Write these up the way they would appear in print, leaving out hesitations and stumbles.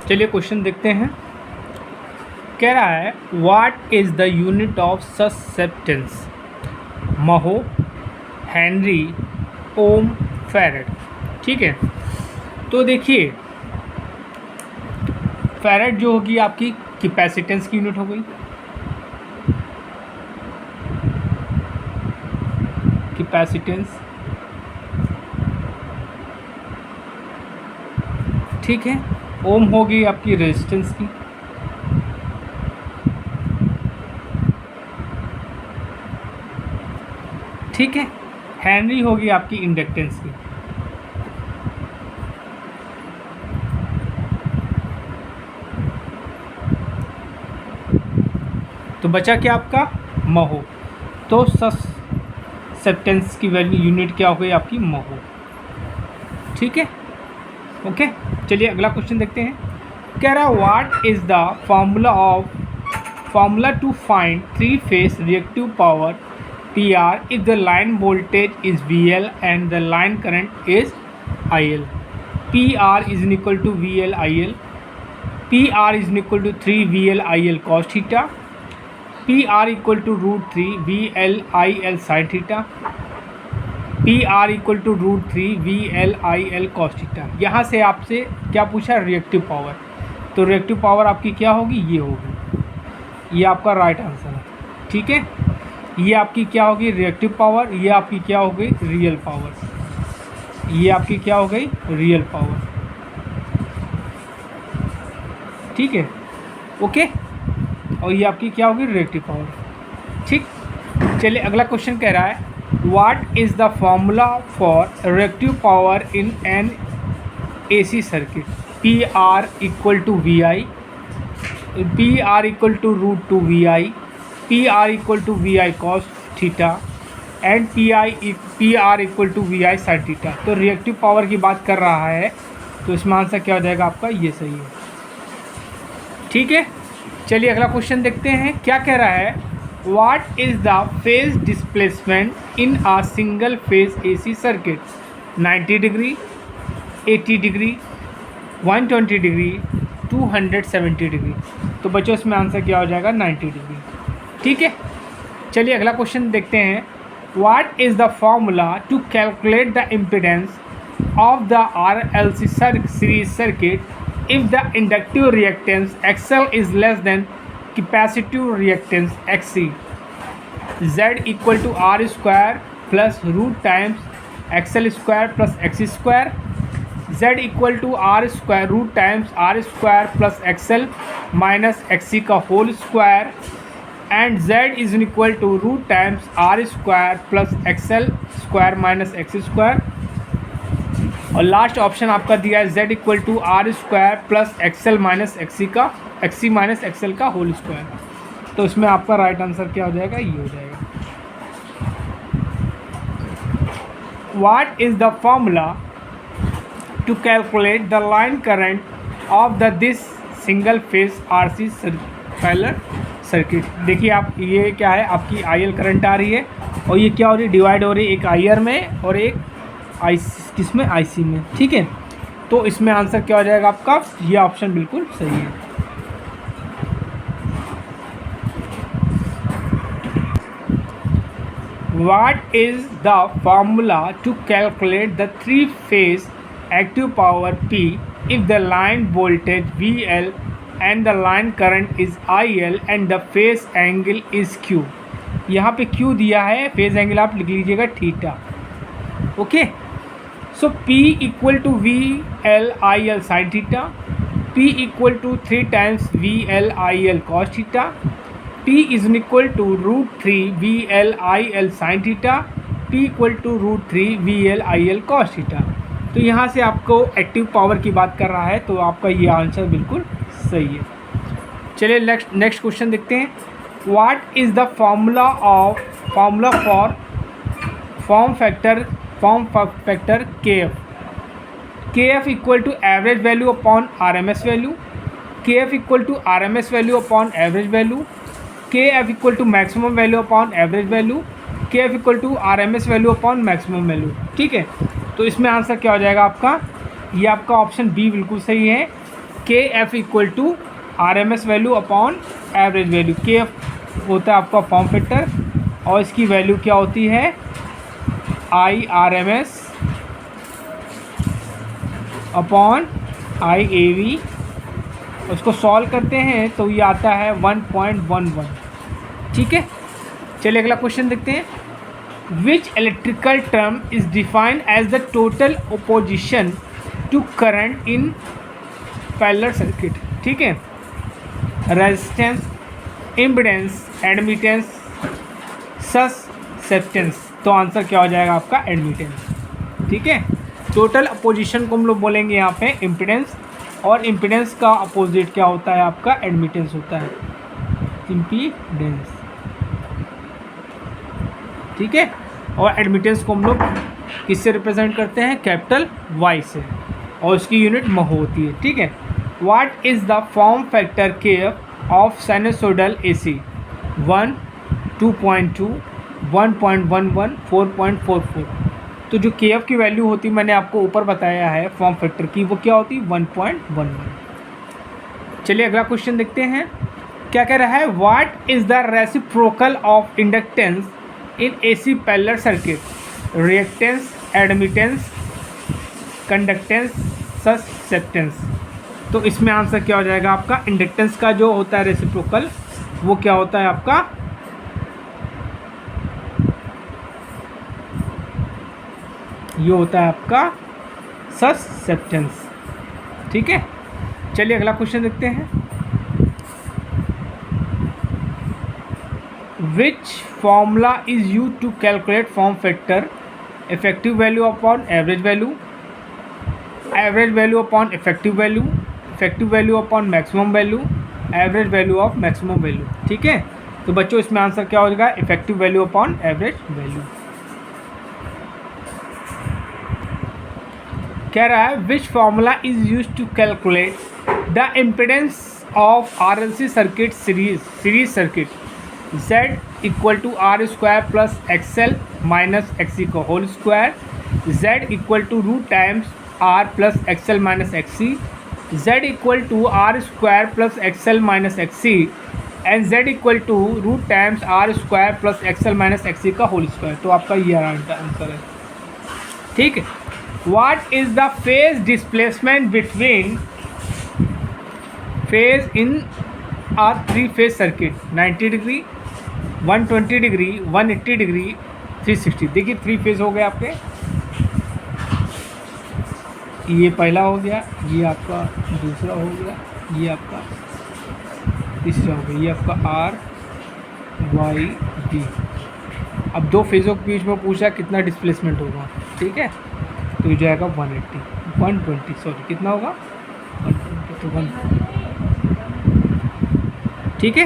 चलिए क्वेश्चन देखते हैं। कह रहा है what is the unit of susceptance? Mho, henry, ohm, farad. ठीक है, तो देखिए फैरेड जो होगी आपकी कैपेसिटेंस की यूनिट हो गई, कैपेसिटेंस। ठीक है, ओम होगी आपकी रेजिस्टेंस की, ठीक है, हेनरी होगी आपकी इंडक्टेंस की। तो बचा क्या आपका महो। तो ससेप्टेंस की वैल्यू यूनिट क्या हो गई आपकी महो। ठीक है, ओके। चलिए अगला क्वेश्चन देखते हैं। कह रहा है what is the formula to find three phase reactive power PR if the line voltage is VL and the line current is IL. PR is equal to VL IL. PR is equal to 3 VL IL cos theta. PR equal to root 3 VL IL sin theta. PR equal to root 3 VL IL cos theta. यहाँ से आपसे क्या पूछा? Reactive power. तो reactive power आपकी क्या होगी? ये होगी, ये आपका राइट आंसर है। ठीक है, ये आपकी क्या होगी? Reactive power. ये आपकी क्या हो गई? Real power. ये आपकी क्या हो गई? Real power. ठीक है, ओके। और ये आपकी क्या होगी? Reactive power. ठीक, चलिए अगला क्वेश्चन कह रहा है what is the formula for reactive power in an AC circuit? PR equal to VI, PR equal to root 2 VI, PR equal to VI cos theta and PR equal to VI sin theta. तो reactive power की बात कर रहा है, तो इसमें answer क्या हो जाएगा आपका? ये सही है। ठीक है, चलिए अगला क्वेश्चन देखते हैं। क्या कह रहा है what is the phase displacement in a single phase AC circuit? 90 degree, 80 degree, 120 degree, 270 degree. तो बच्चों इसमें आंसर क्या हो जाएगा? 90 डिग्री। ठीक है, चलिए अगला क्वेश्चन देखते हैं। What is the formula to calculate the impedance of the RLC series circuit if the inductive reactance XL is less than capacitive reactance XC? Z equal to R square plus root times XL square plus XC square. Z equal to R square root times R square plus XL minus XC का whole square and Z is equal to root times R square plus XL square minus XC square. और last option आपका दिया है Z equal to R square plus XL minus XC minus XL का whole square. तो इसमें आपका right answer क्या हो जाएगा? ये हो जाएगा। What is the formula to calculate the line current of the this single phase RC parallel circuit? देखिए आप, ये क्या है आपकी IL करंट आ रही है और ये क्या हो रही है? डिवाइड हो रही है, एक IR में और एक किसमें? IC में। ठीक है, तो इसमें आंसर क्या हो जाएगा आपका? ये ऑप्शन बिल्कुल सही है। What is the formula to calculate the three phase active power P if the line voltage VL and the line current is IL and the phase angle is Q? यहाँ पे Q दिया है, phase angle आप लिख लीजिएगा theta. Okay, so P equal to VL IL sin theta, P equal to 3 times VL IL cos theta, P is equal to root 3 VL IL sin theta, P equal to root 3 VL IL cos theta. तो यहाँ से आपको active power की बात कर रहा है, तो आपका ये आंसर बिल्कुल सही है। चलिए नेक्स्ट क्वेश्चन देखते हैं। What is the formula for form factor KF equal to average value upon RMS value, KF equal to RMS value upon average value, KF equal to maximum value upon average value, KF equal to RMS value upon maximum value. ठीक है, तो इसमें answer क्या हो जाएगा आपका? ये आपका ऑप्शन बी बिल्कुल सही है। K F equal to RMS value upon average value. K F होता है आपका फॉर्म फैक्टर और इसकी वैल्यू क्या होती है IRMS अपॉन IAV। उसको सॉल्व करते हैं तो ये आता है 1.11। ठीक है, चलिए अगला क्वेश्चन देखते हैं। Which electrical term is defined as the total opposition to current in parallel circuit. ठीक है, रेजिस्टेंस, इम्पीडेंस, एडमिटेंस, ससेप्टेंस। तो आंसर क्या हो जाएगा आपका एडमिटेंस। ठीक है, टोटल अपोजिशन को हम लोग बोलेंगे यहाँ पे इम्पीडेंस, और इम्पीडेंस का अपोजिट क्या होता है आपका एडमिटेंस होता है, इम्पीडेंस। ठीक है, और एडमिटेंस को हम लोग किससे रिप्रेजेंट करते हैं, कैपिटल Y से, और उसकी यूनिट महो होती है। ठीक है, what is the form factor KF of sinusoidal AC? 1, 2.2, 1.11, 4.44। तो जो केएफ की वैल्यू होती मैंने आपको ऊपर बताया है फॉर्म फैक्टर की, वो क्या होती 1.11। चलिए अगला क्वेश्चन देखते हैं, क्या कह रहा है, what is the reciprocal of inductance in AC parallel circuit? Reactance, admittance, conductance, susceptance. तो इसमें आंसर क्या हो जाएगा आपका, इंडक्टेंस का जो होता है रेसिप्रोकल वो क्या होता है आपका ये होता है आपका ससेप्टेंस। ठीक है, चलिए अगला क्वेश्चन देखते हैं। Which formula is use to calculate form factor? Effective value upon average value, average value upon effective value, effective value upon maximum value, average value of maximum value. ठीक है, तो बच्चों इसमें आंसर क्या हो जाएगा, effective value upon average value. कह रहा है which formula is use to calculate the impedance of RLC circuit series circuit? Z equal to R square plus XL minus XC का whole square, Z equal to root times R plus XL minus XC, Z equal to R square plus XL minus XC, and Z equal to root times R square plus XL minus XC का whole square. तो आपका ये answer है। ठीक है, what is the phase displacement between phase in a 3 phase circuit? 90 degree, 120 degree, 180 degree, 360। देखिए 3 phase हो गए आपके, ये पहला हो गया, ये आपका दूसरा हो गया, ये आपका तीसरा हो गया, ये आपका RY D। अब 2 फेज़ों के बीच में पूछा कितना डिस्प्लेसमेंट होगा। ठीक है, तो ये जाएगा 120 सॉरी कितना होगा 120 तो 1। ठीक है,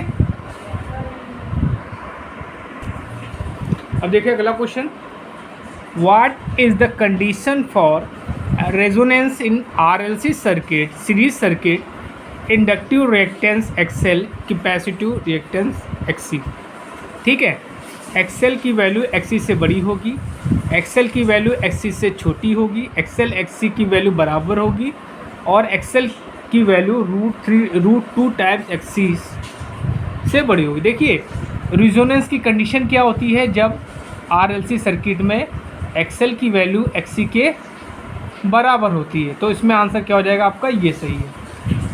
अब देखिए अगला question, what is the condition for resonance in RLC circuit series circuit? Inductive reactance XL, capacitive reactance XC। ठीक है, XL की वैल्यू XC से बड़ी होगी, XL की वैल्यू XC से छोटी होगी, XL XC की वैल्यू बराबर होगी, और XL की वैल्यू √2 टाइम्स XC से बड़ी होगी। देखिए रिजोनेंस की कंडीशन क्या होती है, जब RLC सर्किट में XL की वैल्यू XC के बराबर होती है। तो इसमें आंसर क्या हो जाएगा आपका, ये सही है।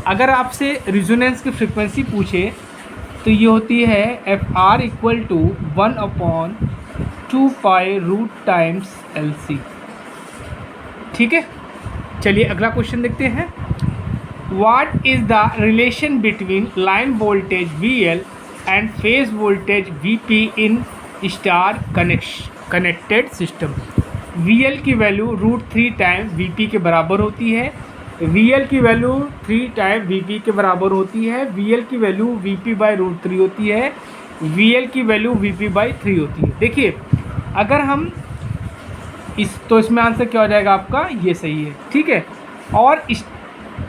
अगर आपसे रिजोनेंस की फ्रिक्वेंसी पूछे तो ये होती है FR equal to 1/2 pi root times LC। ठीक है, चलिए अगला क्वेश्चन देखते हैं। What is the relation between line voltage VL and phase voltage VP in star connected system? VL की वैल्यू √3 टाइम VP के बराबर होती है, VL की वैल्यू 3 टाइम VP के बराबर होती है, VL की वैल्यू VP/√3 होती है, VL की वैल्यू VP/3 होती है। देखिए अगर हम तो इसमें आंसर क्या हो जाएगा आपका, ये सही है। ठीक है, और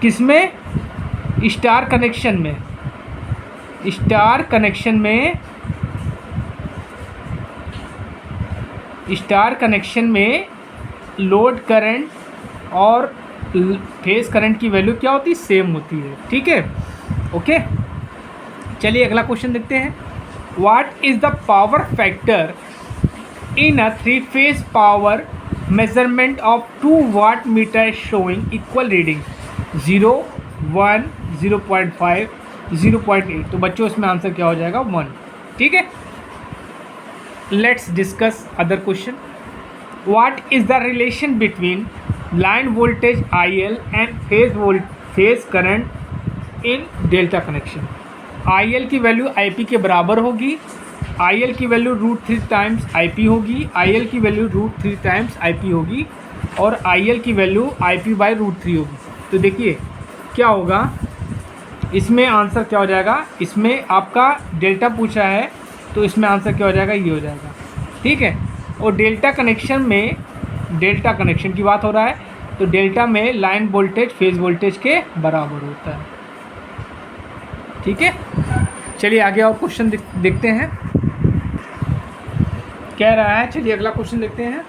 किसमें, स्टार कनेक्शन में, स्टार कनेक्शन में लोड करंट और फेज करंट की वैल्यू क्या होती है, सेम होती है। ठीक है, ओके। चलिए अगला क्वेश्चन देखते हैं। What is the power factor in a 3 phase power measurement of 2 watt meter showing equal reading 0, 1, 0.5, 0.8। तो बच्चों इसमें आंसर क्या हो जाएगा, 1। ठीक है, let's discuss other question. What is the relation between line voltage IL and phase current in delta connection. IL की value IP के बराबर होगी, IL की वैल्यू √3 टाइम्स IP होगी, IL की वैल्यू √3 टाइम्स IP होगी, और IL की वैल्यू IP/√3 होगी। तो देखिए क्या होगा, इसमें आंसर क्या हो जाएगा, इसमें आपका डेल्टा पूछा है तो इसमें आंसर क्या हो जाएगा, ये हो जाएगा। ठीक है, और डेल्टा कनेक्शन में, डेल्टा कनेक्शन की बात हो रहा है तो डेल्टा में लाइन वोल्टेज फेज वोल्टेज के बराबर होता है। ठीक है, चलिए आगे और क्वेश्चन देखते हैं कह रहा है। चलिए अगला क्वेश्चन देखते हैं।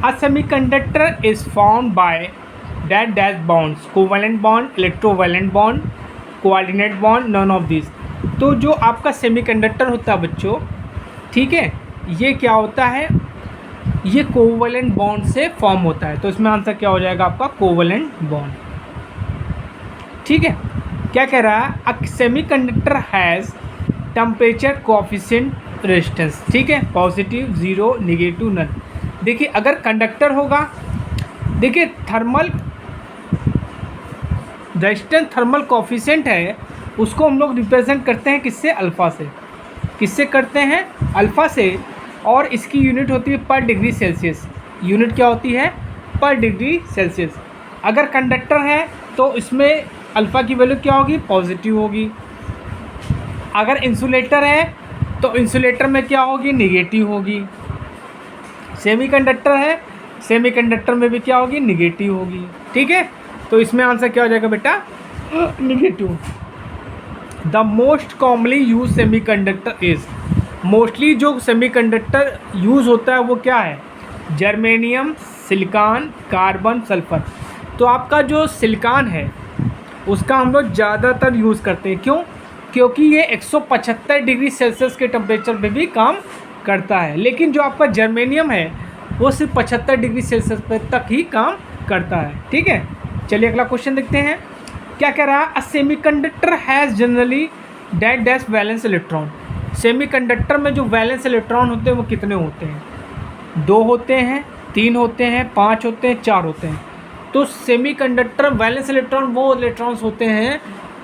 A semiconductor is formed by dash dash bonds, covalent bond, electrovalent bond, coordinate bond, none of this. तो जो आपका सेमीकंडक्टर होता है बच्चों, ठीक है, ये क्या होता है, ये कोवैलेंट बॉन्ड से फॉर्म होता है। तो इसमें आंसर क्या हो जाएगा आपका, कोवैलेंट बॉन्ड। ठीक है, क्या कह रहा है, अ semiconductor has temperature coefficient resistance. ठीक है, पॉजिटिव, 0, नेगेटिव, नन। देखिए अगर कंडक्टर होगा, देखिए थर्मल रेजिस्टेंस थर्मल कोएफिशिएंट है, उसको हम लोग रिप्रेजेंट करते हैं किससे, अल्फ़ा से। किससे करते हैं, अल्फ़ा से, और इसकी यूनिट होती है पर डिग्री सेल्सियस। यूनिट क्या होती है, पर डिग्री सेल्सियस। अगर कंडक्टर है तो इसमें अल्फ़ा की वैल्यू क्या होगी, पॉजिटिव होगी। अगर इंसुलेटर है तो इंसुलेटर में क्या होगी, नेगेटिव होगी। सेमीकंडक्टर है, सेमीकंडक्टर में भी क्या होगी, नेगेटिव होगी। ठीक है, तो इसमें आंसर क्या हो जाएगा बेटा, negative. The most commonly use semiconductor is, mostly जो सेमीकंडक्टर यूज़ होता है वो क्या है, जर्मेनियम, सिलिकॉन, कार्बन, सल्फर। तो आपका जो सिलिकॉन है उसका हम लोग ज़्यादातर यूज़ करते हैं। क्यों, क्योंकि ये 175 डिग्री सेल्सियस के टेम्परेचर पे भी काम करता है। लेकिन जो आपका जर्मेनियम है वो सिर्फ 75 डिग्री सेल्सियस पे तक ही काम करता है। ठीक है, चलिए अगला क्वेश्चन देखते हैं। क्या कह रहा है, अ semiconductor has generally dash dash valence electron. Semiconductor में जो वैलेंस इलेक्ट्रॉन होते हैं वो कितने होते हैं, 2 होते हैं, 3 होते हैं, 5 होते हैं, 4 होते हैं। तो सेमीकंडक्टर वैलेंस इलेक्ट्रॉन वो इलेक्ट्रॉन्स होते हैं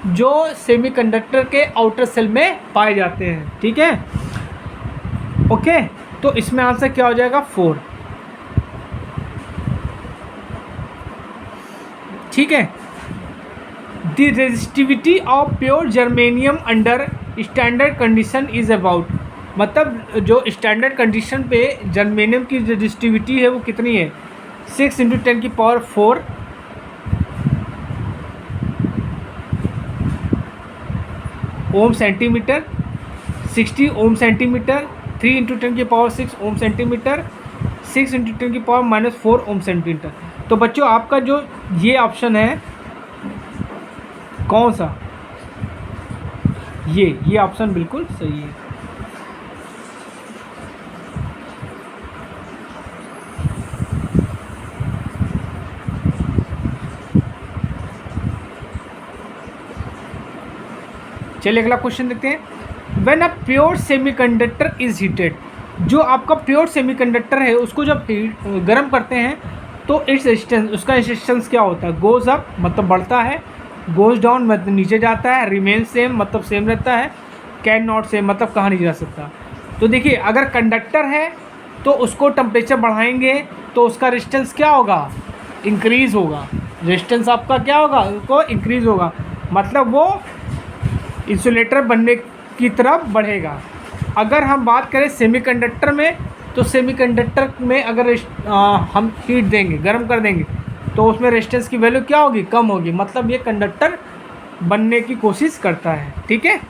जो सेमीकंडक्टर के आउटर सेल में पाए जाते हैं। ठीक है, ओके, तो इसमें आंसर क्या हो जाएगा, 4। ठीक है, the resistivity of pure germanium under standard condition is about, मतलब जो स्टैंडर्ड कंडीशन पे जर्मेनियम की रेजिस्टिविटी है वो कितनी है, 6 × 10⁴ ओम सेंटीमीटर, 60 ओम सेंटीमीटर, 3 × 10⁶ ओम सेंटीमीटर, 6 × 10⁻⁻⁴ ओम सेंटीमीटर। तो बच्चों आपका जो ये ऑप्शन है कौन सा, ये ऑप्शन बिल्कुल सही है। चलिए अगला क्वेश्चन देखते हैं। When a pure semiconductor is heated, जो आपका प्योर सेमीकंडक्टर है उसको जब गर्म करते हैं तो इट्स रेजिस्टेंस, उसका रेजिस्टेंस क्या होता है, गोज अप मतलब बढ़ता है, गोज डाउन मतलब नीचे जाता है, रिमेन सेम मतलब सेम रहता है, कैन नॉट सेम मतलब कहाँ नहीं जा सकता। तो देखिए अगर कंडक्टर है तो उसको टेम्परेचर बढ़ाएंगे तो उसका रेजिस्टेंस क्या होगा, इंक्रीज़ होगा। रेजिस्टेंस आपका क्या होगा, उसको इंक्रीज़ होगा, मतलब वो इंसुलेटर बनने की तरफ बढ़ेगा। अगर हम बात करें सेमीकंडक्टर में, तो सेमीकंडक्टर में अगर हम हीट देंगे, गर्म कर देंगे, तो उसमें रेजिस्टेंस की वैल्यू क्या होगी, कम होगी, मतलब ये कंडक्टर बनने की कोशिश करता है। ठीक है,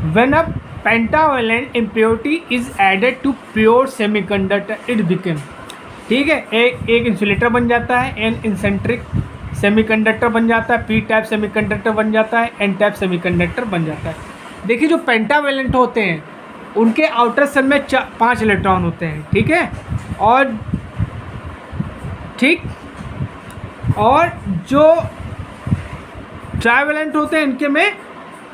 when a pentavalent impurity is added to pure semiconductor it become, ठीक है, एक इंसुलेटर बन जाता है, एन इंसेंट्रिक सेमीकंडक्टर बन जाता है, पी टाइप सेमीकंडक्टर बन जाता है, एन टाइप सेमीकंडक्टर बन जाता है। देखिए जो पेंटावेलेंट होते हैं उनके आउटर सेल में 5 इलेक्ट्रॉन होते हैं, ठीक है, और जो ट्राइवेलेंट होते हैं इनके में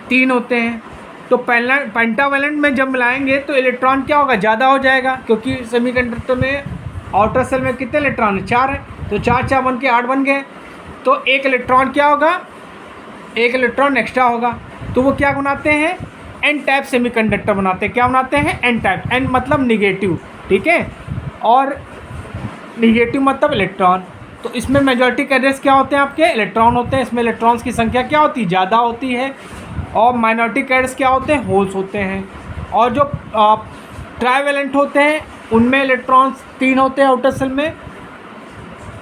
3 होते हैं। तो पेंटावेलेंट में जब मिलाएंगे तो इलेक्ट्रॉन क्या होगा, ज़्यादा हो जाएगा, क्योंकि सेमीकंडक्टर में आउटर सेल में कितने इलेक्ट्रॉन है, 4 है, तो 4 बन के 8 बन गए, तो एक इलेक्ट्रॉन क्या होगा, एक इलेक्ट्रॉन एक्स्ट्रा होगा, तो वो क्या बनाते हैं, एन टाइप सेमीकंडक्टर बनाते हैं। क्या बनाते हैं, एन टाइप, एन मतलब निगेटिव, ठीक है, और निगेटिव मतलब इलेक्ट्रॉन। तो इसमें मेजॉरिटी कैरियर्स क्या होते हैं, आपके इलेक्ट्रॉन होते हैं, इसमें इलेक्ट्रॉन्स की संख्या क्या होती है, ज़्यादा होती है, और माइनॉरिटी कैरियर्स क्या होते हैं, होल्स होते हैं। और जो ट्राइवेलेंट होते हैं उनमें इलेक्ट्रॉन्स 3 होते हैं आउटर सेल में,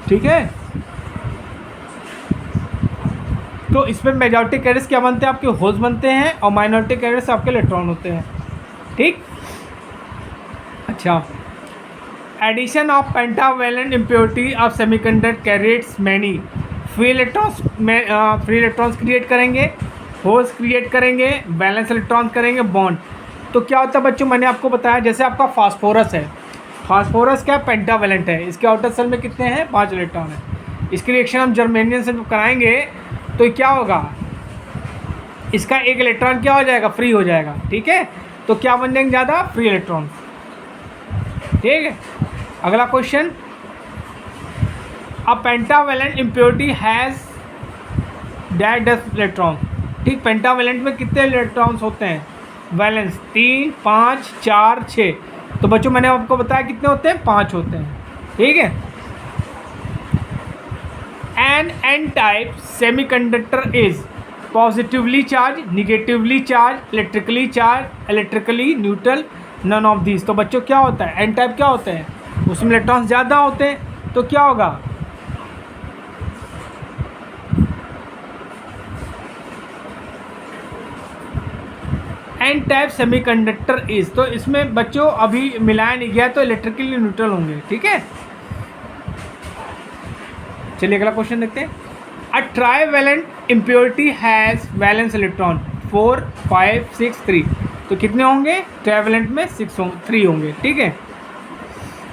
ठीक है। तो इसमें मेजॉरिटी कैरियर्स क्या बनते हैं, आपके होल्स बनते हैं, और माइनॉरिटी कैरियर्स आपके इलेक्ट्रॉन होते हैं, ठीक। अच्छा, addition of pentavalent impurity of semiconductor carriers many free electrons create करेंगे, होल्स क्रिएट करेंगे, बैलेंस इलेक्ट्रॉन्स करेंगे, बॉन्ड। तो क्या होता है बच्चों, मैंने आपको बताया, जैसे आपका फास्फोरस है, फास्फोरस क्या पेंटावेलेंट है, इसके आउटर सेल में कितने हैं, 5 इलेक्ट्रॉन है। इसकी रिएक्शन हम जर्मेनियम से कराएंगे तो क्या होगा, इसका एक इलेक्ट्रॉन क्या हो जाएगा, फ्री हो जाएगा, ठीक है। तो क्या बन जाएंगे ज़्यादा, फ्री इलेक्ट्रॉन, ठीक है। अगला question, a pentavalent impurity has that electron, ठीक। पेंटावेलेंट में कितने इलेक्ट्रॉन्स होते हैं, वैलेंस 3, 5, 4, 6। तो बच्चों मैंने आपको बताया कितने होते हैं, 5 होते हैं, ठीक है। An N type semiconductor is positively charge, negatively charge, electrically neutral, none of this. तो बच्चों क्या होता है, एन टाइप क्या होते हैं, उसमें इलेक्ट्रॉन्स ज़्यादा होते हैं, तो क्या होगा, एन टाइप सेमीकंडक्टर इज। तो इसमें बच्चों अभी मिलाया नहीं गया, तो इलेक्ट्रिकली न्यूट्रल होंगे, ठीक है। चलिए अगला क्वेश्चन देखते हैं। A trivalent impurity has valence electron 4, 5, 6, 3। तो कितने होंगे, ट्राइवेलेंट में 3 होंगे, ठीक है।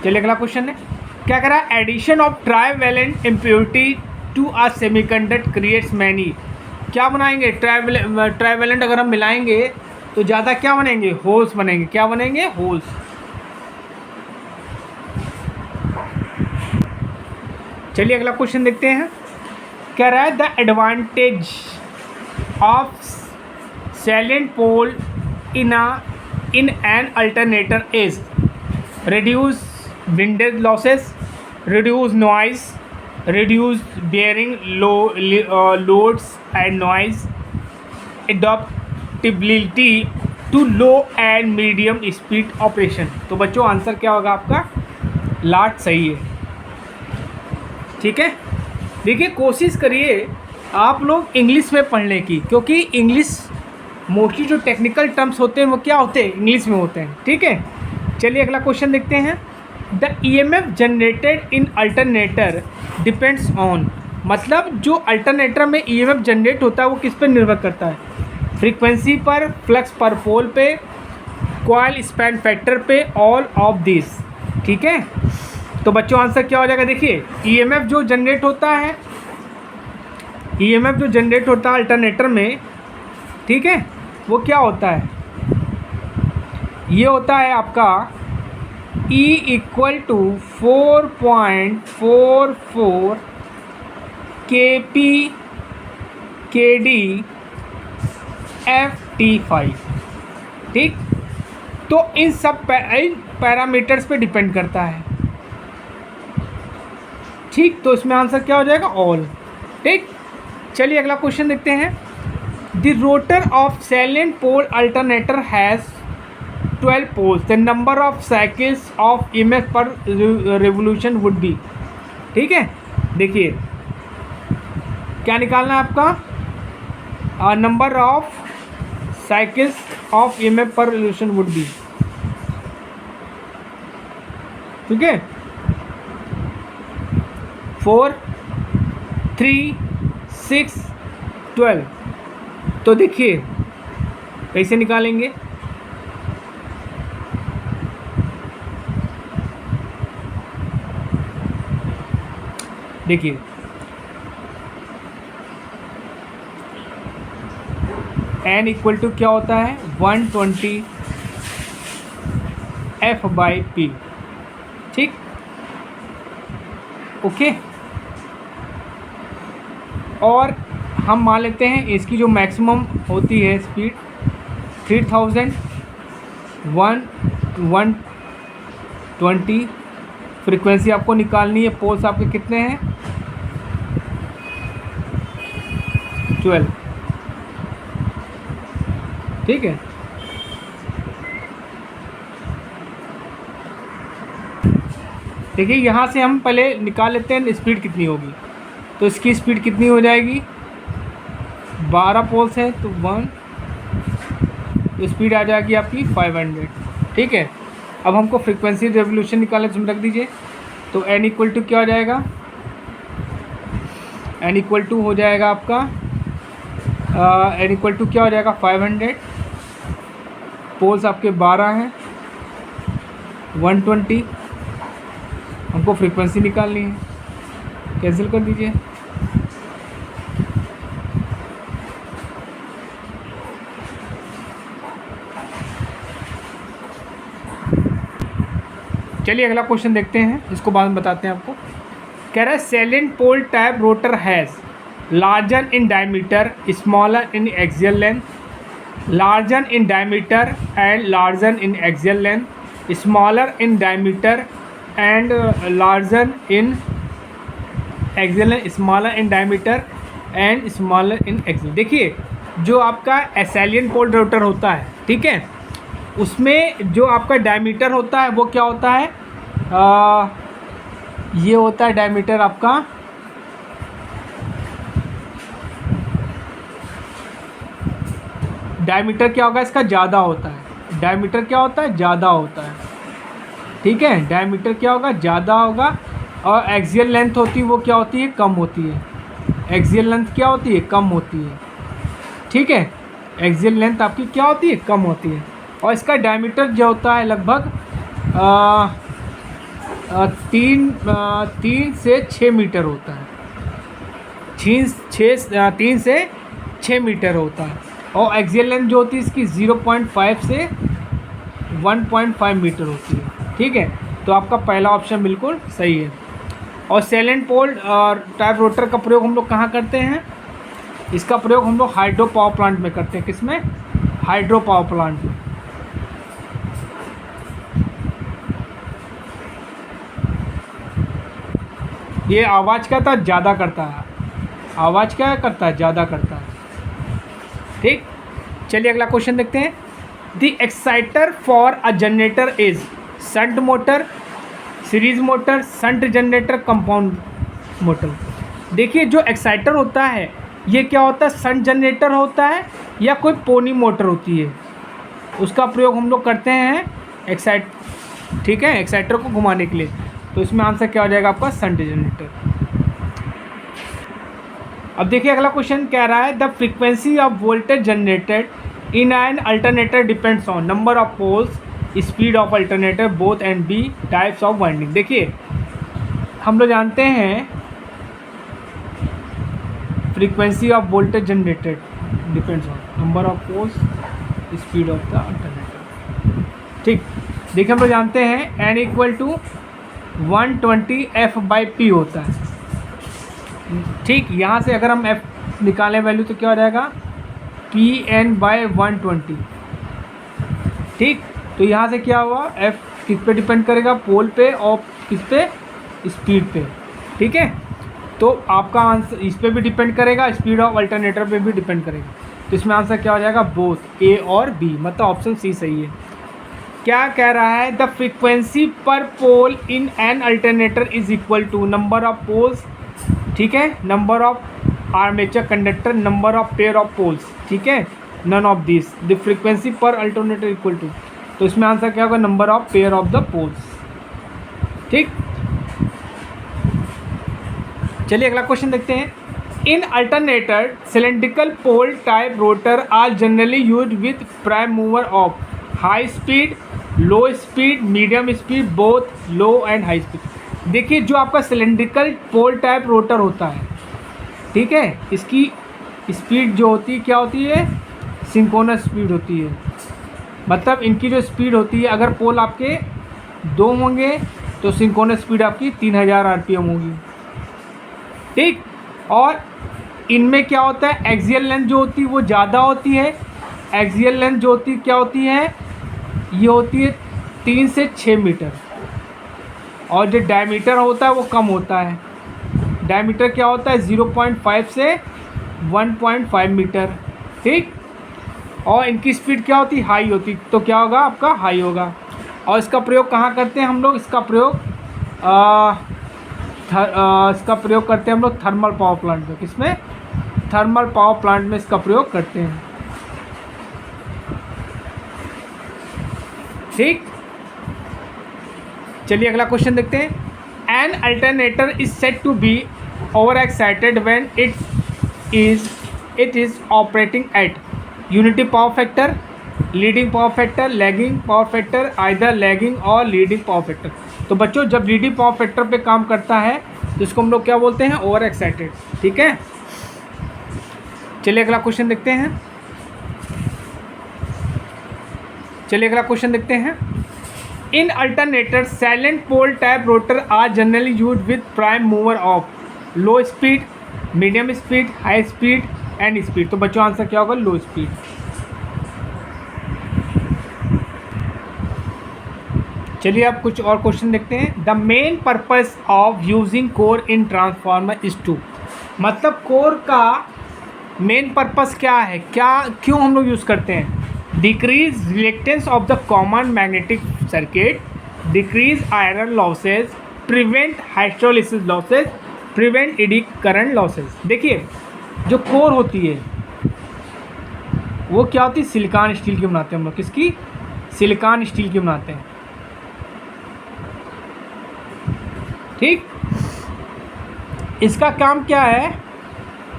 चलिए अगला क्वेश्चन है, क्या करा, addition of trivalent impurity to a semiconductor creates many. क्या बनाएंगे, ट्राइवेलेंट अगर हम मिलाएंगे तो ज़्यादा क्या बनेंगे, होल्स बनेंगे। क्या बनेंगे, होल्स। चलिए अगला क्वेश्चन देखते हैं, कह रहा है the advantage of salient pole in an alternator is reduce windage losses, reduce noise, reduce bearing loads and noise, adaptability to low and medium speed operation. तो बच्चों आंसर क्या होगा आपका, लाट सही है, ठीक है। देखिए कोशिश करिए आप लोग इंग्लिश में पढ़ने की, क्योंकि इंग्लिश मोस्टली जो टेक्निकल टर्म्स होते हैं वो क्या होते हैं, इंग्लिश में होते हैं, ठीक है। चलिए अगला क्वेश्चन देखते हैं। The EMF generated in alternator depends on, मतलब जो अल्टरनेटर में ईएमएफ जनरेट होता है वो किस पर निर्भर करता है, फ्रीक्वेंसी पर, फ्लक्स पर पोल पे, कॉइल स्पैन फैक्टर पे, ऑल ऑफ दिस, ठीक है। तो बच्चों आंसर क्या हो जाएगा, देखिए ईएमएफ जो जनरेट होता है, ईएमएफ जो जनरेट होता है अल्टरनेटर में, ठीक है, वो क्या होता है, ये होता है आपका E = 4.44 kp kd ft5, ठीक। तो इन सब पैरामीटर्स पे डिपेंड करता है, ठीक। तो इसमें आंसर क्या हो जाएगा, ऑल, ठीक। चलिए अगला क्वेश्चन देखते हैं। The rotor of salient pole alternator has 12 poles, the number of cycles of EMF per revolution would be, ठीक है। देखिए क्या निकालना है आपका, number of cycles of EMF per revolution would be. ठीक है, 4, 3, 6, 12। तो देखिए कैसे निकालेंगे। देखिए n इक्वल टू क्या होता है 120 F/P। ठीक, ओके। और हम मान लेते हैं इसकी जो मैक्सिमम होती है स्पीड 3000 120। फ्रीक्वेंसी आपको निकालनी है, पोल्स आपके कितने हैं 12। ठीक है, देखिए यहाँ से हम पहले निकाल लेते हैं स्पीड कितनी होगी। तो इसकी स्पीड कितनी हो जाएगी, 12 पोल्स हैं तो 1, तो स्पीड आ जाएगी आपकी 500। ठीक है, अब हमको फ्रीक्वेंसी रेवोल्यूशन निकालने इसमें रख दीजिए। तो n इक्वल टू क्या हो जाएगा, n इक्वल टू हो जाएगा आपका n इक्वल टू क्या हो जाएगा 500। पोल्स आपके 12 हैं, 120। हमको फ्रीक्वेंसी निकालनी है, कैंसिल कर दीजिए। चलिए अगला क्वेश्चन देखते हैं, इसको बाद में बताते हैं आपको। कह रहा है salient pole type rotor has larger in diameter smaller in axial length, larger in diameter and larger in axial length, smaller in diameter and larger in axial length, smaller in diameter and smaller in axial. देखिए जो आपका salient pole rotor होता है, ठीक है, उसमें जो आपका डायमीटर होता है वो क्या होता है, ये होता है डायमीटर आपका डायमीटर क्या होगा इसका ज़्यादा होता है। डायमीटर क्या होता है, ज़्यादा होता है। ठीक है, डायमीटर क्या होगा, ज़्यादा होगा। और एक्सियल लेंथ होती है वो क्या होती है, कम होती है। एक्सियल लेंथ क्या होती है, कम होती है। ठीक है, एक्सियल लेंथ आपकी क्या होती है, कम होती है। और इसका डायमीटर जो होता है लगभग 3 से 6 मीटर होता है। 3 से 6 मीटर होता है। और एक्सियल लेंथ जो होती है इसकी 0.5 से 1.5 मीटर होती है। ठीक है, तो आपका पहला ऑप्शन बिल्कुल सही है। और सैलिएंट पोल टाइप रोटर का प्रयोग हम लोग कहाँ करते हैं, इसका प्रयोग हम लोग हाइड्रो पावर प्लांट में करते हैं। किसमें, हाइड्रो पावर प्लांट में। ये आवाज़ क्या था, ज़्यादा करता है। आवाज़ क्या करता है, ज़्यादा करता है। ठीक, चलिए अगला क्वेश्चन देखते हैं। The exciter for a generator is shunt motor, series motor, shunt generator, compound motor. देखिए जो एक्साइटर होता है ये क्या होता है, शंट जनरेटर होता है या कोई पोनी मोटर होती है, उसका प्रयोग हम लोग करते हैं ठीक है, एक्साइटर को घुमाने के लिए। तो इसमें आंसर क्या हो जाएगा आपका, शंट जनरेटर। अब देखिए अगला क्वेश्चन कह रहा है the frequency of voltage generated in an alternator depends on number of poles, speed of alternator, both and B types of winding. देखिए हम लोग जानते हैं frequency of voltage generated depends on number of poles, speed of the alternator. ठीक, देखिए हम लोग जानते हैं n इक्वल टू 120 F/P होता है। ठीक, यहाँ से अगर हम F निकालें वैल्यू तो क्या हो जाएगा, Pn/120। ठीक, तो यहाँ से क्या हुआ, F किस पे डिपेंड करेगा, पोल पे, और किस पे, स्पीड पे। ठीक है, तो आपका आंसर इस पे भी डिपेंड करेगा, स्पीड ऑफ अल्टरनेटर पे भी डिपेंड करेगा। तो इसमें आंसर क्या हो जाएगा, बोथ ए और बी, मतलब ऑप्शन सी सही है। क्या कह रहा है, the frequency per pole in an alternator is equal to number of poles, ठीक है, number of armature conductor, number of pair of poles. ठीक है, none of this, the frequency per alternator equal to, तो इसमें answer क्या होगा, number of pair of the poles. ठीक, चलिए अगला क्वेश्चन देखते हैं। In alternator cylindrical pole type rotor are generally use with prime mover of high speed, low speed, medium speed, both low and high speed. देखिए जो आपका cylindrical pole type rotor होता है, ठीक है, इसकी स्पीड जो होती है क्या होती है, सिंक्रोनस स्पीड होती है। मतलब इनकी जो स्पीड होती है, अगर पोल आपके 2 होंगे तो सिंक्रोनस स्पीड आपकी 3000 आरपीएम होगी। ठीक, और इनमें क्या होता है, एक्सियल लेंथ जो होती है वो ज़्यादा होती है। एक्सियल लेंथ जो होती है क्या होती है, ये होती है 3 से 6 मीटर, और जो डायमीटर होता है वो कम होता है। डायमीटर क्या होता है, 0.5 से 1.5 मीटर। ठीक, और इनकी स्पीड क्या होती है, हाई होती, तो क्या होगा आपका, हाई होगा। और इसका प्रयोग कहाँ करते हैं हम लोग, इसका प्रयोग इसका प्रयोग करते हैं हम लोग थर्मल पावर प्लांट में। किसमें, थर्मल पावर प्लांट में इसका प्रयोग करते हैं। ठीक, चलिए अगला क्वेश्चन देखते हैं। An alternator is said to be over excited when it is operating at unity power factor, leading power factor, lagging power factor, either lagging और लीडिंग पावर फैक्टर। तो बच्चों जब लीडिंग पावर फैक्टर पे काम करता है तो इसको हम लोग क्या बोलते हैं, ओवर एक्साइटेड। ठीक है, चलिए अगला क्वेश्चन देखते हैं। चलिए अगला क्वेश्चन देखते हैं। In alternator silent pole type rotor are generally use with prime mover of low speed, medium speed, high speed and speed. तो बच्चों आंसर क्या होगा, लो स्पीड। चलिए अब कुछ और क्वेश्चन देखते हैं। The main purpose of using core in transformer is to, मतलब कोर का मेन पर्पस क्या है, क्या क्यों हम लोग यूज़ करते हैं, decrease reluctance of the common magnetic circuit, decrease iron losses, prevent hydrolysis losses, prevent eddy current losses. देखिए जो कोर होती है वो क्या होती है, सिलिकॉन स्टील की बनाते हैं हम लोग। किसकी, सिलिकॉन स्टील की बनाते हैं। ठीक, इसका काम क्या है,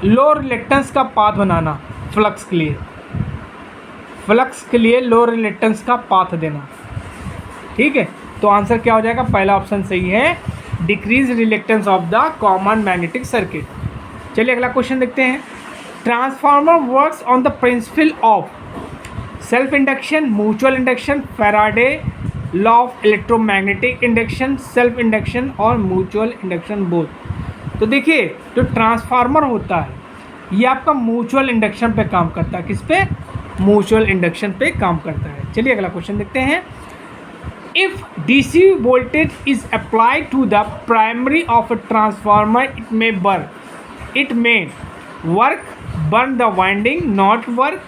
लो रिलेक्टेंस का पाथ बनाना, फ्लक्स के लिए, फ्लक्स के लिए लो रिलेक्टेंस का पाथ देना। ठीक है, तो आंसर क्या हो जाएगा, पहला ऑप्शन सही है, decrease reluctance of the common magnetic circuit. चलिए अगला क्वेश्चन देखते हैं। Transformer works on the principle of self induction, mutual induction, Faraday law of electromagnetic induction, self induction और म्यूचुअल इंडक्शन बोथ। तो देखिए जो ट्रांसफार्मर होता है ये आपका म्यूचुअल इंडक्शन पे काम करता है। किस पे, म्यूचुअल इंडक्शन पे काम करता है। चलिए अगला क्वेश्चन देखते हैं। If DC voltage is applied to the primary of a transformer it may work, burn the winding, not work,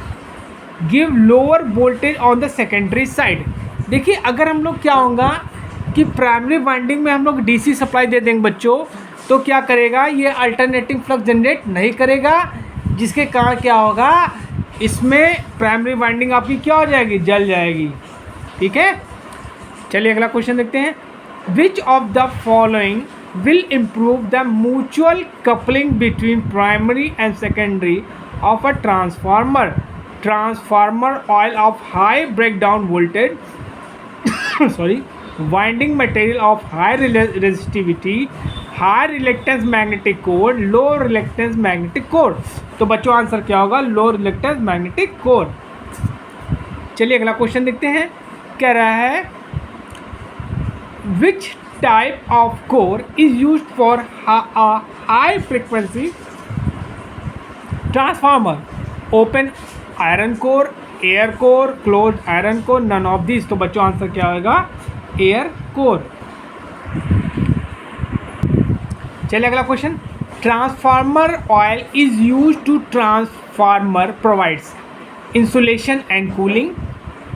give lower voltage on the secondary side. देखिए अगर हम लोग क्या होगा कि प्राइमरी वाइंडिंग में हम लोग डीसी सप्लाई दे देंगे बच्चों, तो क्या करेगा, ये अल्टरनेटिंग फ्लक्स जनरेट नहीं करेगा, जिसके कारण क्या होगा, इसमें प्राइमरी वाइंडिंग आपकी क्या हो जाएगी, जल जाएगी। ठीक है, चलिए अगला क्वेश्चन देखते हैं। Which of the following will improve the mutual coupling between primary and secondary of a transformer, transformer oil of high breakdown voltage, sorry, winding material of high resistivity, high reluctance magnetic core, low reluctance magnetic core। तो बच्चों answer क्या होगा, लो reluctance magnetic core. चलिए अगला question देखते हैं। कह रहा है which type of core is used for high frequency transformer, open iron core, air core, close iron core, none of this. तो बच्चों आंसर क्या होगा, एयर कोर। चलिए अगला question. Transformer oil is use to transformer provides insulation and cooling,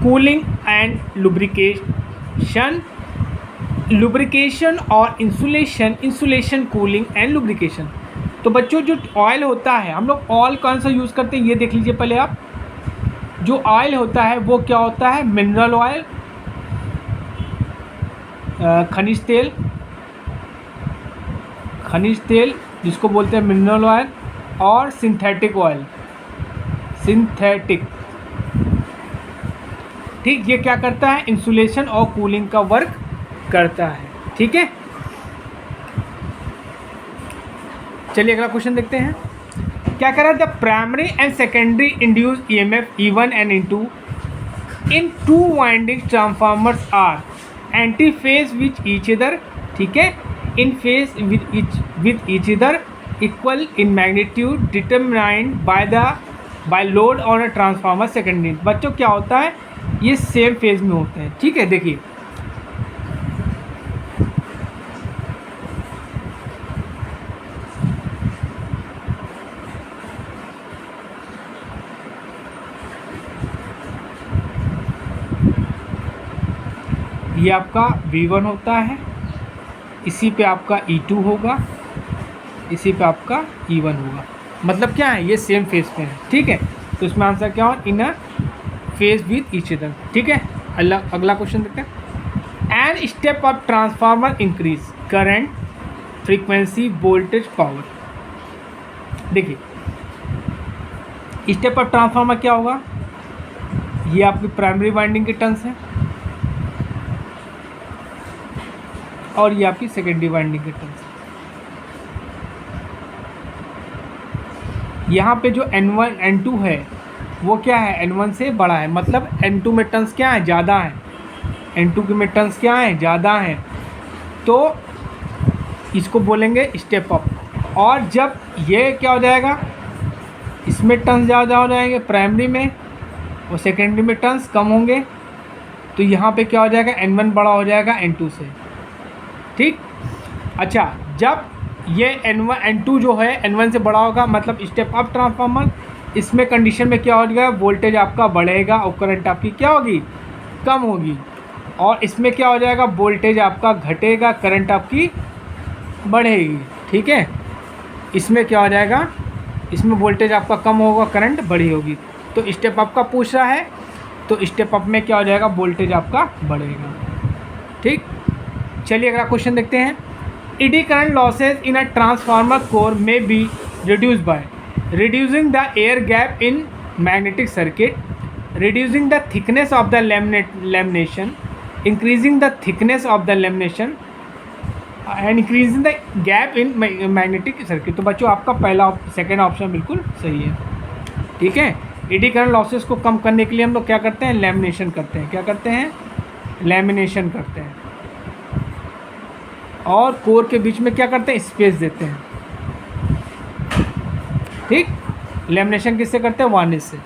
cooling and lubrication, lubrication और insulation, insulation, cooling and lubrication. तो बच्चों जो ऑयल होता है, हम लोग ऑयल कौन सा यूज़ करते हैं ये देख लीजिए पहले आप। जो ऑयल होता है वो क्या होता है, मिनरल ऑयल, खनिज तेल जिसको बोलते हैं मिनरल ऑयल, और सिंथेटिक ऑयल, ठीक। ये क्या करता है, इंसुलेशन और कूलिंग का वर्क करता है, ठीक है। चलिए अगला क्वेश्चन देखते हैं। क्या कह रहा है, the primary and secondary induce EMF E1 and E2 in two winding transformers are anti phase with each other, ठीक है, in phase with each other, equal in magnitude, determined by load on a transformer secondary. बच्चों क्या होता है, ये same phase में होते हैं, ठीक है। देखिए ये आपका V1 होता है, इसी पे आपका E2 होगा, इसी पे आपका E1 होगा। मतलब क्या है, ये सेम फेज पे है, ठीक है। तो इसमें आंसर क्या हो, in a phase with each other, ठीक है। अगला क्वेश्चन देखते हैं। An step of transformer increase current, frequency, voltage, power. देखिए स्टेप ऑफ ट्रांसफार्मर क्या होगा, ये आपकी प्राइमरी वाइंडिंग के टर्न्स हैं और ये आपकी सेकेंडरी वाइंडिंग के टर्न्स। यहाँ पे जो N1 N2 है वो क्या है, N1 से बड़ा है, मतलब N2 में टर्न्स क्या है, ज़्यादा है, N2 के में टर्न्स क्या है, ज़्यादा है, तो इसको बोलेंगे स्टेप अप। और जब ये क्या हो जाएगा, इसमें टर्न्स ज़्यादा हो जाएंगे प्राइमरी में और सेकेंडरी में टर्न्स कम होंगे, तो यहाँ पे क्या हो जाएगा, N1 बड़ा हो जाएगा N2 से, ठीक। अच्छा, जब ये N2 जो है N1 से बड़ा होगा, मतलब स्टेप अप ट्रांसफार्मर, इसमें कंडीशन में क्या हो जाएगा, वोल्टेज आपका बढ़ेगा और करंट आपकी क्या होगी, कम होगी। और इसमें क्या हो जाएगा, वोल्टेज आपका घटेगा, करंट आपकी बढ़ेगी, ठीक है। इसमें क्या हो जाएगा, इसमें वोल्टेज आपका कम होगा, करंट बढ़ी होगी। तो स्टेप अप का पूछ रहा है, तो स्टेप अप में क्या हो जाएगा, वोल्टेज आपका बढ़ेगा, ठीक। चलिए अगला क्वेश्चन देखते हैं। Eddy current losses in a transformer core may be reduced by reducing the air gap in magnetic circuit, reducing the thickness of the lamination, increasing the thickness of the lamination and increasing the gap in magnetic circuit। तो बच्चों आपका पहला second option बिल्कुल सही है, ठीक है। Eddy current losses को कम करने के लिए हम लोग क्या करते हैं, लैमिनेशन करते हैं। क्या करते हैं, लैमिनेशन करते हैं। और कोर के बीच में क्या करते हैं, स्पेस देते हैं, ठीक। लैमिनेशन किससे करते हैं, वार्निश से।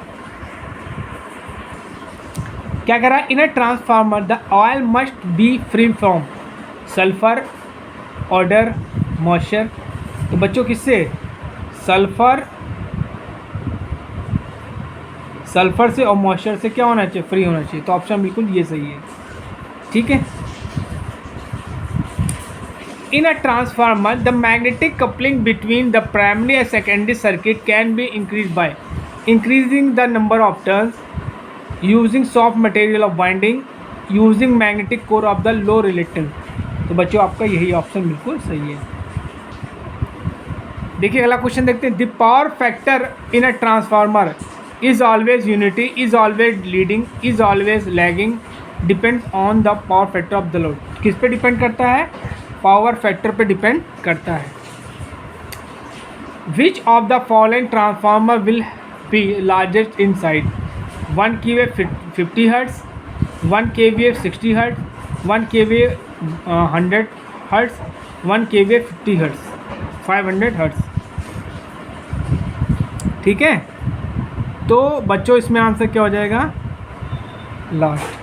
क्या कह रहा है, in a transformer the oil must be free from sulphur, odour, moisture. तो बच्चों किससे, सल्फर से और मॉइस्चर से क्या होना चाहिए, फ्री होना चाहिए। तो ऑप्शन बिल्कुल ये सही है, ठीक है। In a transformer, the magnetic coupling between the primary and secondary circuit can be increased by increasing the number of turns, using soft material of winding, using magnetic core of the low reluctance। तो बच्चों आपका यही option बिल्कुल सही है। देखिए अगला question देखते हैं। The power factor in a transformer is always unity, is always leading, is always lagging, depends on the power factor of the load. किस पे डिपेंड करता है, पावर फैक्टर पे डिपेंड करता है। Which of the following transformer will be largest in size, 1 kVA 50 hertz, 1 kVA 60 hertz, 1 kVA 100 hertz, 1 kVA 50 hertz, 500 hertz, ठीक है। तो बच्चों इसमें आंसर क्या हो जाएगा, लास्ट।